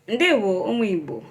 Ndewo, ụmụ Igbo.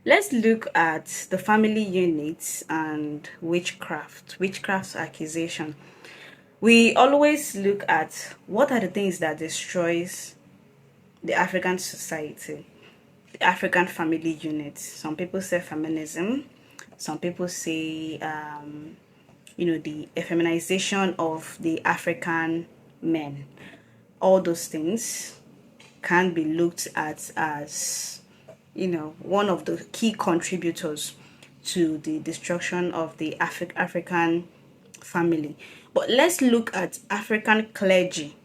Let's look at the family units and witchcraft accusation. We always look at what are the things that destroys the African society, the African family unit. Some people say feminism. Some people say, the effeminization of the African men. All those things can be looked at as one of the key contributors to the destruction of the African family. But let's look at African clergy,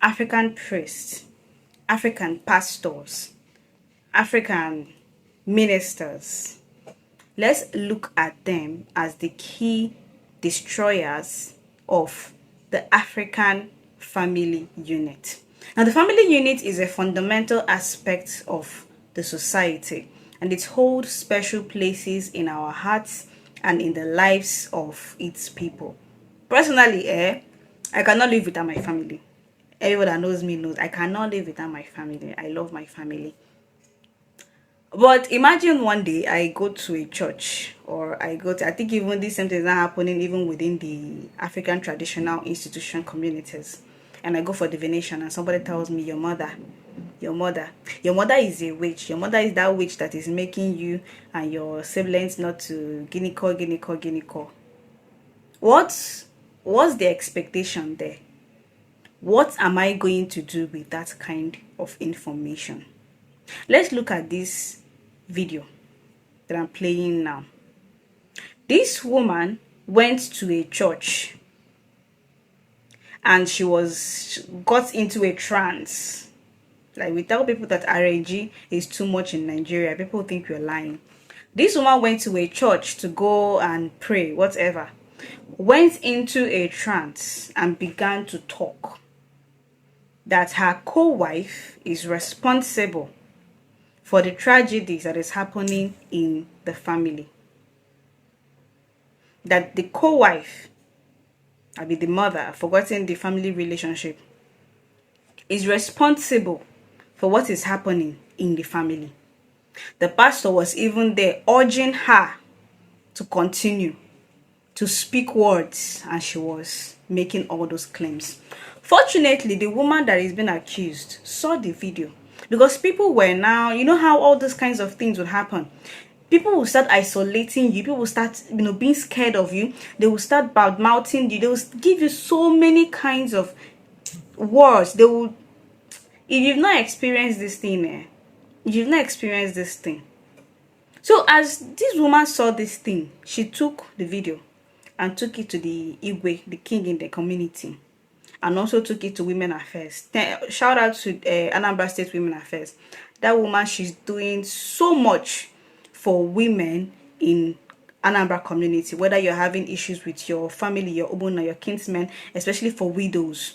African priests, African pastors, African ministers. Let's look at them as the key destroyers of the African family unit. Now, the family unit is a fundamental aspect of the society, and it holds special places in our hearts and in the lives of its people. Personally, I cannot live without my family. Everyone that knows me knows I cannot live without my family. I love my family. But imagine one day I go to a church, or I think even this same thing is not happening even within the African traditional institution communities. And I go for divination and somebody tells me your mother is a witch. Your mother is that witch that is making you and your siblings not to guinea. What's the expectation there? What am I going to do with that kind of information? Let's look at this video that I'm playing now. This woman went to a church and she got into a trance. Like, we tell people that RAG is too much in Nigeria. People think we're lying. This woman went to a church to go and pray, whatever. Went into a trance and began to talk that her co-wife is responsible for the tragedies that is happening in the family. That the co-wife, the mother, I've forgotten the family relationship, is responsible for what is happening in the family. The pastor was even there urging her to continue to speak words, and she was making all those claims. Fortunately, the woman that is being accused saw the video, because people were now, you know how all those kinds of things would happen. People will start isolating you. People will start, being scared of you. They will start bad mouthing you. They will give you so many kinds of words. They will, if you've not experienced this thing, you've not experienced this thing. So as this woman saw this thing, she took the video and took it to the Igwe, the king in the community, and also took it to Women Affairs. Shout out to Anambra State Women Affairs. That woman, she's doing so much for women in Anambra community, whether you're having issues with your family, your obona, your kinsmen, especially for widows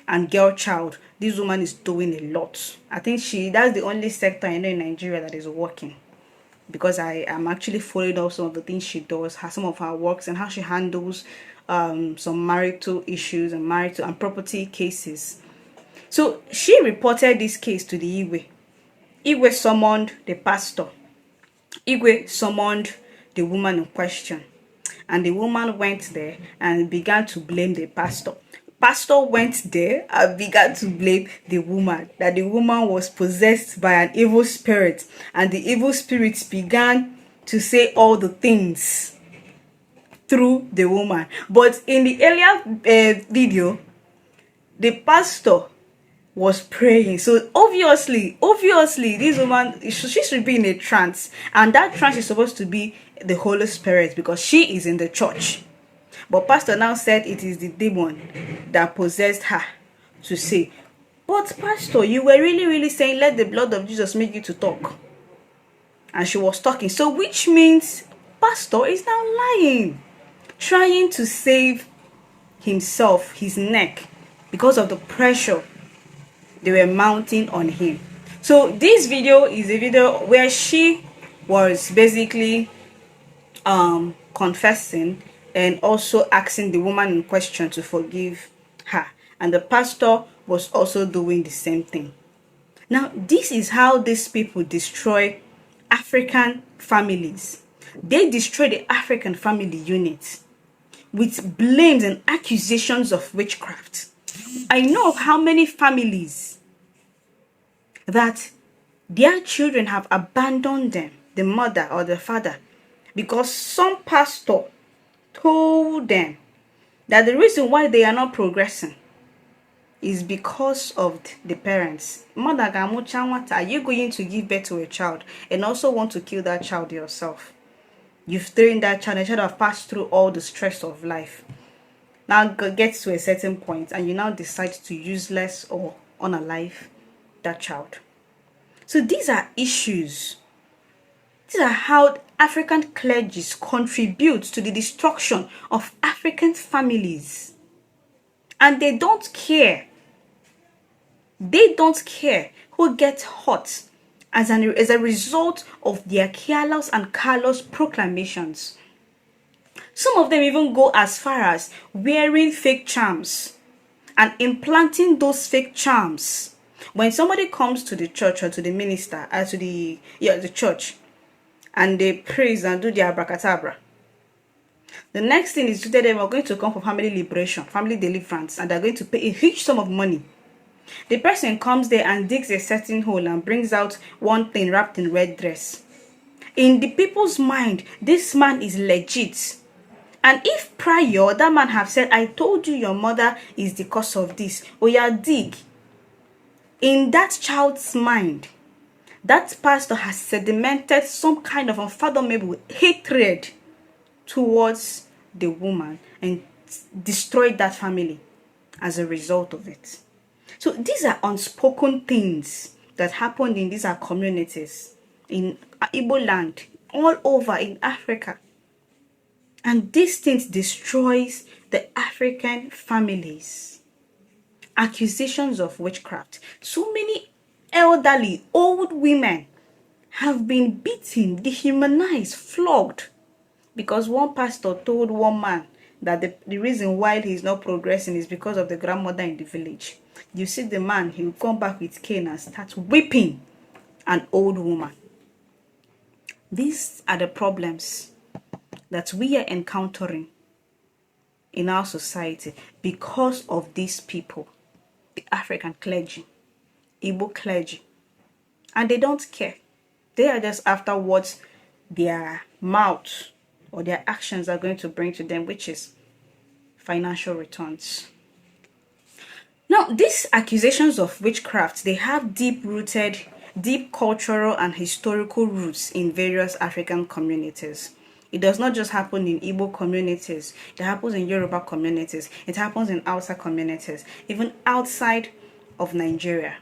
and girl child. This woman is doing a lot. I think that's the only sector I know in Nigeria that is working, because I am actually following up some of the things she does, some of her works, and how she handles some marital issues and marital and property cases. So she reported this case to the Igwe. Igwe summoned the pastor. Igwe summoned the woman in question, and the woman went there and began to blame the pastor. Pastor went there and began to blame the woman, that the woman was possessed by an evil spirit, and the evil spirit began to say all the things through the woman. But in the earlier video, the pastor was praying. So obviously this woman, she should be in a trance, and that trance is supposed to be the Holy Spirit, because she is in the church. But pastor now said it is the demon that possessed her to say. But pastor, you were really saying, let the blood of Jesus make you to talk. And she was talking. So which means pastor is now lying, trying to save himself, his neck, because of the pressure they were mounting on him. So this video is a video where she was basically confessing and also asking the woman in question to forgive her, and the pastor was also doing the same thing. Now, this is how these people destroy African families. They destroy the African family unit with blames and accusations of witchcraft. I know of how many families that their children have abandoned them, the mother or the father, because some pastor told them that the reason why they are not progressing is because of the parents. Mother, are you going to give birth to a child and also want to kill that child yourself? You've trained that child, and child have passed through all the stress of life. Now gets to a certain point and you now decide to useless or unalive that child. So these are issues. These are how African clergies contribute to the destruction of African families. And they don't care. They don't care who gets hurt as a result of their careless and callous proclamations. Some of them even go as far as wearing fake charms and implanting those fake charms. When somebody comes to the church or to the minister, to the church, and they praise and do their abracadabra, the next thing is to tell them we're going to come for family liberation, family deliverance, and they're going to pay a huge sum of money. The person comes there and digs a certain hole and brings out one thing wrapped in red dress. In the people's mind, this man is legit. And if prior that man have said, I told you your mother is the cause of this, or you dig, in that child's mind, that pastor has sedimented some kind of unfathomable hatred towards the woman and destroyed that family as a result of it. So these are unspoken things that happened in these our communities in Igbo land, all over in Africa. And these things destroys the African families. Accusations of witchcraft. So many elderly, old women have been beaten, dehumanized, flogged, because one pastor told one man that the reason why he's not progressing is because of the grandmother in the village. You see the man, he will come back with cane and start whipping an old woman. These are the problems that we are encountering in our society because of these people, the African clergy, Igbo clergy. And they don't care. They are just after what their mouth or their actions are going to bring to them, which is financial returns. Now, these accusations of witchcraft, they have deep-rooted, deep cultural and historical roots in various African communities. It does not just happen in Igbo communities. It happens in Yoruba communities. It happens in Hausa communities. Even outside of Nigeria,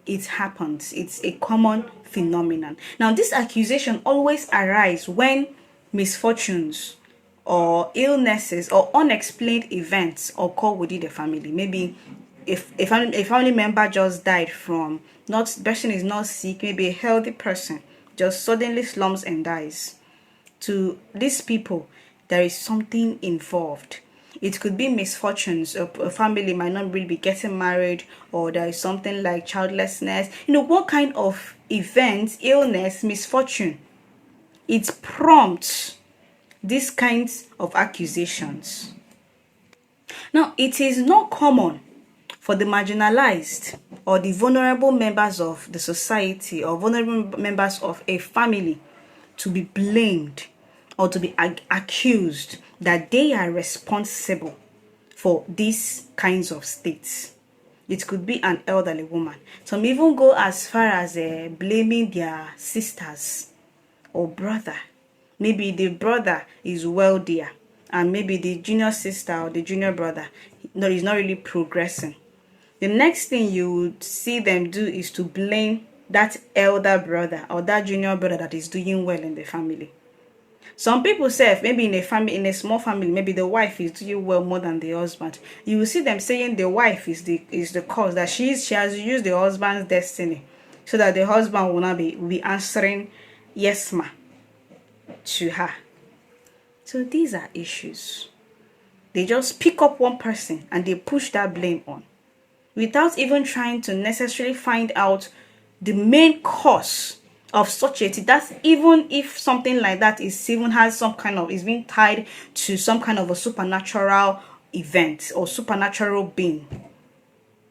it happens. It's a common phenomenon. Now, this accusation always arises when misfortunes or illnesses or unexplained events occur within the family. Maybe if a family member just died from, not, the person is not sick, maybe a healthy person just suddenly slumps and dies. To these people, there is something involved. It could be misfortunes. A family might not really be getting married, or there is something like childlessness. What kind of event, illness, misfortune, it prompts these kinds of accusations. Now, it is not common for the marginalized or the vulnerable members of the society or vulnerable members of a family to be blamed or to be accused that they are responsible for these kinds of states. It could be an elderly woman. Some even go as far as blaming their sisters or brother. Maybe the brother is wealthier and maybe the junior sister or the junior brother is not really progressing. The next thing you would see them do is to blame that elder brother or that junior brother that is doing well in the family. Some people say maybe in a small family, maybe the wife is doing well more than the husband. You will see them saying the wife is the cause, that she has used the husband's destiny so that the husband will not be answering yes ma to her. So these are issues. They just pick up one person and they push that blame on, without even trying to necessarily find out the main cause of such a thing. That's even if something like that is even has some kind of is being tied to some kind of a supernatural event or supernatural being.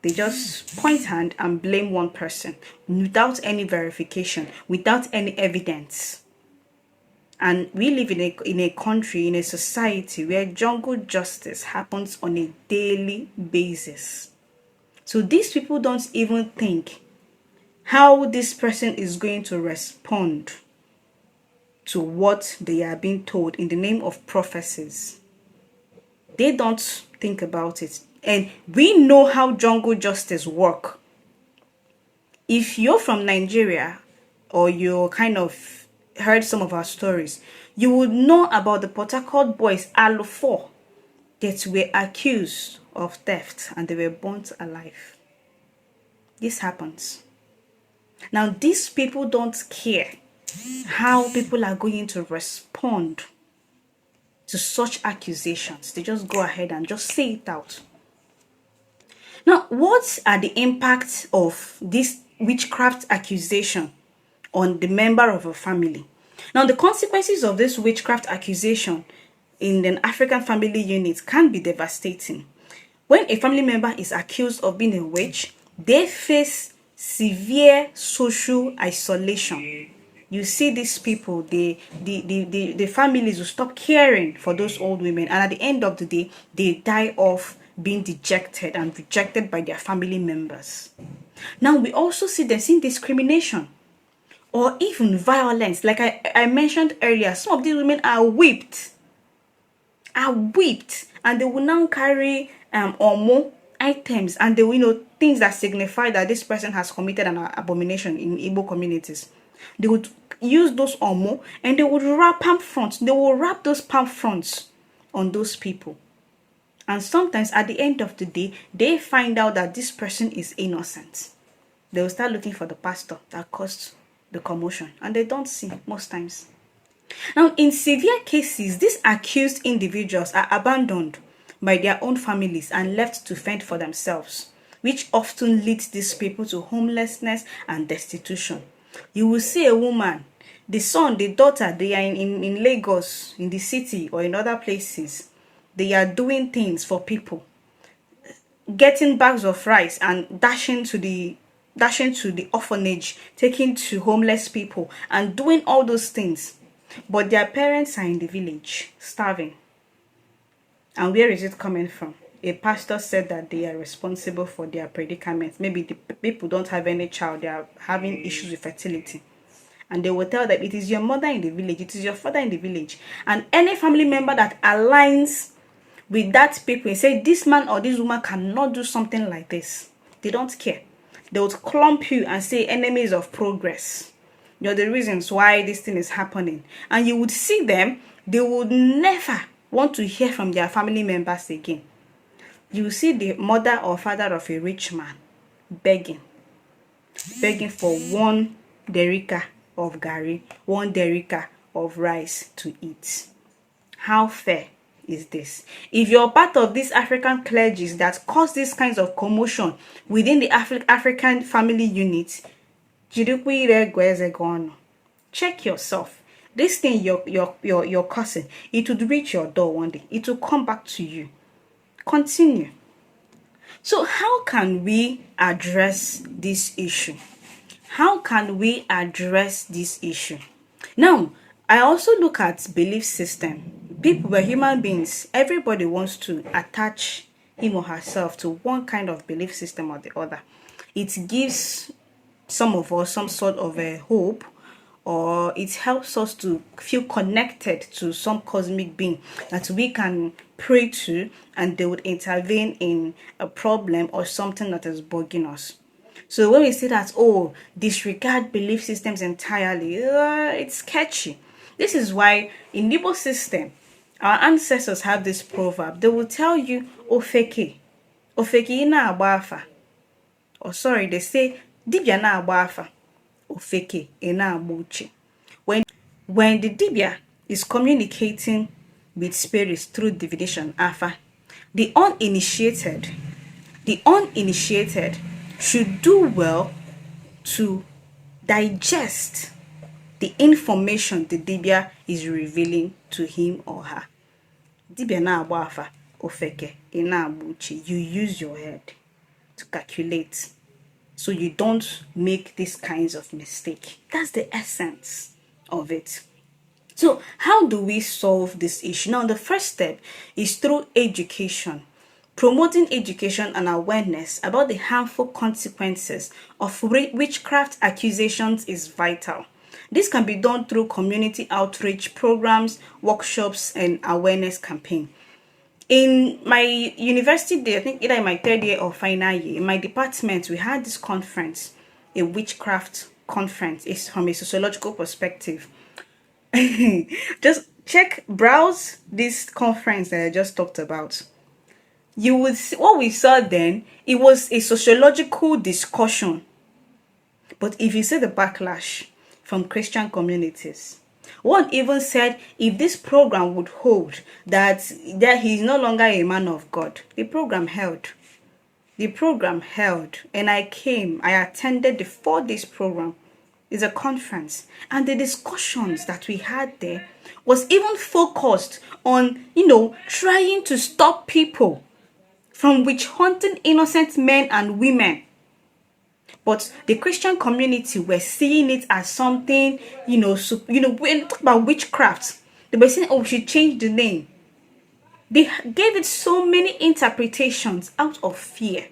They just point hand and blame one person without any verification, without any evidence. And we live in a country, in a society where jungle justice happens on a daily basis. So these people don't even think how this person is going to respond to what they are being told in the name of prophecies. They don't think about it. And we know how jungle justice work. If you're from Nigeria or you kind of heard some of our stories, you would know about the Port Harcourt boys, all four, that were accused of theft and they were burnt alive. This happens. Now, these people don't care how people are going to respond to such accusations. They just go ahead and just say it out. Now, what are the impacts of this witchcraft accusation on the member of a family? Now, the consequences of this witchcraft accusation in an African family unit can be devastating. When a family member is accused of being a witch, they face severe social isolation. You see these people, the families will stop caring for those old women, and at the end of the day, they die off being dejected and rejected by their family members. Now, we also see them seeing discrimination or even violence. Like I mentioned earlier, some of these women are whipped, and they will now carry omo items, and they will things that signify that this person has committed an abomination in Igbo communities. They would use those omo and they would wrap palm fronts. They will wrap those palm fronts on those people. And sometimes at the end of the day, they find out that this person is innocent. They will start looking for the pastor that caused the commotion, and they don't see most times. Now, in severe cases, these accused individuals are abandoned by their own families and left to fend for themselves, which often leads these people to homelessness and destitution. You will see a woman, the son, the daughter, they are in Lagos, in the city, or in other places. They are doing things for people, getting bags of rice and dashing to the orphanage, taking to homeless people, and doing all those things. But their parents are in the village, starving. And where is it coming from? A pastor said that they are responsible for their predicament. Maybe the people don't have any child, they are having issues with fertility. And they will tell them, it is your mother in the village, it is your father in the village. And any family member that aligns with that people and say, this man or this woman cannot do something like this, they don't care. They would clump you and say, enemies of progress. You're the reasons why this thing is happening. And you would see them, they would never want to hear from their family members again. You see the mother or father of a rich man begging for one derrica of gari, one derrica of rice to eat. How fair is this? If you're part of these African clergies that cause these kinds of commotion within the African family unit, check yourself. This thing you're causing, it would reach your door one day. It will come back to you. Continue. So how can we address this issue? How can we address this issue? Now, I also look at belief system. People were human beings. Everybody wants to attach him or herself to one kind of belief system or the other. It gives some of us some sort of a hope, or it helps us to feel connected to some cosmic being that we can pray to, and they would intervene in a problem or something that is bugging us. So when we say that, oh, disregard belief systems entirely, it's sketchy. This is why in Igbo system, our ancestors have this proverb. They will tell you, ofeke ina agbafa. Or sorry, they say, dibia na agbafa, ofeke ina agbuche. When the dibia is communicating with spirits through divination, afa, the uninitiated should do well to digest the information the dibia is revealing to him or her. Dibia na agba afa ofeke ina abuchi. You use your head to calculate, so you don't make these kinds of mistake. That's the essence of it. So how do we solve this issue? Now, the first step is through education. Promoting education and awareness about the harmful consequences of witchcraft accusations is vital. This can be done through community outreach programs, workshops, and awareness campaign. In my university day, I think either in my third year or final year, in my department, we had this conference, a witchcraft conference. It's from a sociological perspective. Just browse this conference that I just talked about. You would see what we saw then. It was a sociological discussion, but if you see the backlash from Christian communities, one even said if this program would hold, that he is no longer a man of God. The program held. And I attended the 4 days program. It's a conference, and the discussions that we had there was even focused on, trying to stop people from witch hunting innocent men and women. But the Christian community were seeing it as something, when you talk about witchcraft, they were saying, oh, we should change the name. They gave it so many interpretations out of fear.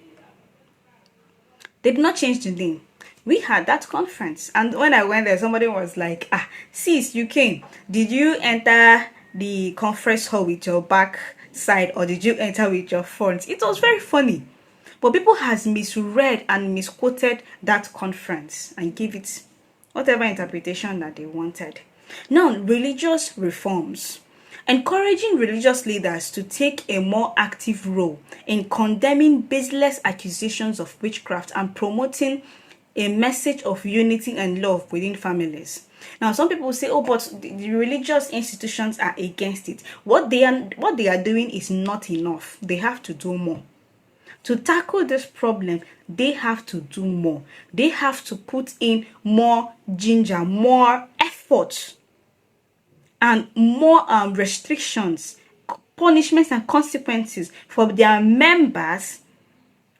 They did not change the name. We had that conference, and when I went there, somebody was like, sis, you came. Did you enter the conference hall with your back side, or did you enter with your front? It was very funny. But people has misread and misquoted that conference and give it whatever interpretation that they wanted. Now, religious reforms. Encouraging religious leaders to take a more active role in condemning baseless accusations of witchcraft and promoting a message of unity and love within families. Now, some people say, oh, but the religious institutions are against it. What they are doing is not enough. They have to do more. To tackle this problem, they have to do more. They have to put in more ginger, more effort, and more restrictions, punishments, and consequences for their members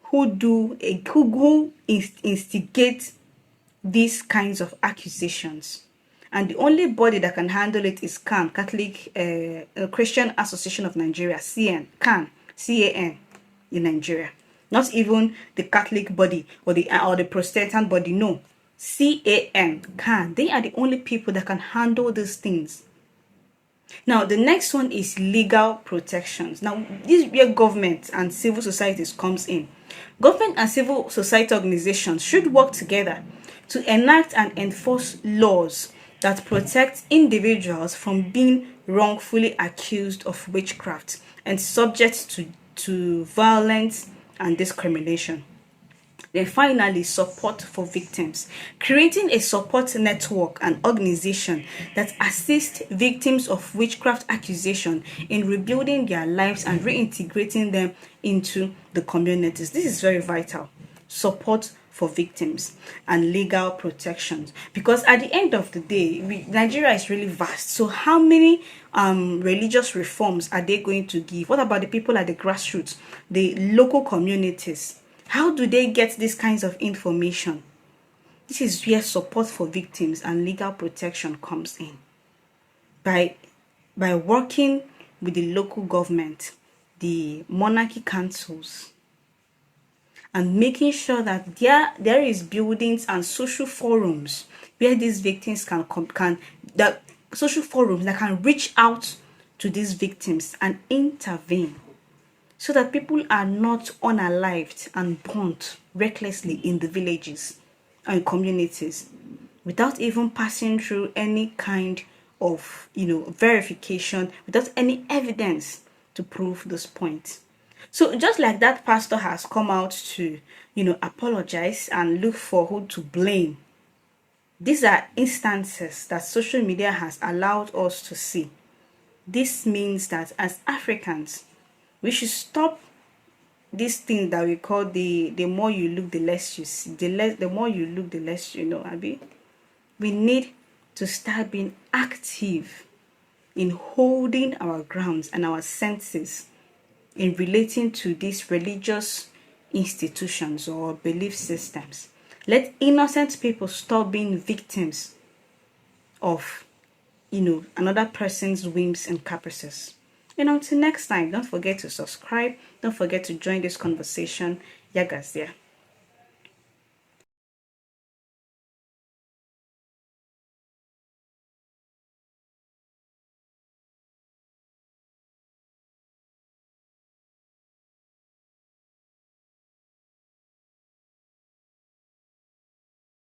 who instigate these kinds of accusations. And the only body that can handle it is CAN, Catholic Christian Association of Nigeria, CAN, CAN in Nigeria. Not even the Catholic body or the Protestant body. No, CAN. They are the only people that can handle these things. Now, the next one is legal protections. Now, this is where government and civil societies comes in. Government and civil society organizations should work together to enact and enforce laws that protect individuals from being wrongfully accused of witchcraft and subject to violence and discrimination. Then finally, support for victims. Creating a support network and organization that assists victims of witchcraft accusation in rebuilding their lives and reintegrating them into the communities. This is very vital. Support for victims and legal protections, because at the end of the day, Nigeria is really vast. So how many religious reforms are they going to give? What about the people at the grassroots, the local communities? How do they get these kinds of information? This is where support for victims and legal protection comes in. By working with the local government, the monarchy councils, and making sure that there is buildings and social forums where these victims the social forums that can reach out to these victims and intervene, so that people are not unalived and burnt recklessly in the villages and communities without even passing through any kind of verification, without any evidence to prove this point. So just like that pastor has come out to apologize and look for who to blame, these are instances that social media has allowed us to see. This means that as Africans, we should stop this thing that we call the more you look, the less you see. The more you look, the less you know, Abi. We need to start being active in holding our grounds and our senses in relating to these religious institutions or belief systems. Let innocent people stop being victims of, another person's whims and caprices. And until next time, don't forget to subscribe. Don't forget to join this conversation. Yagas there.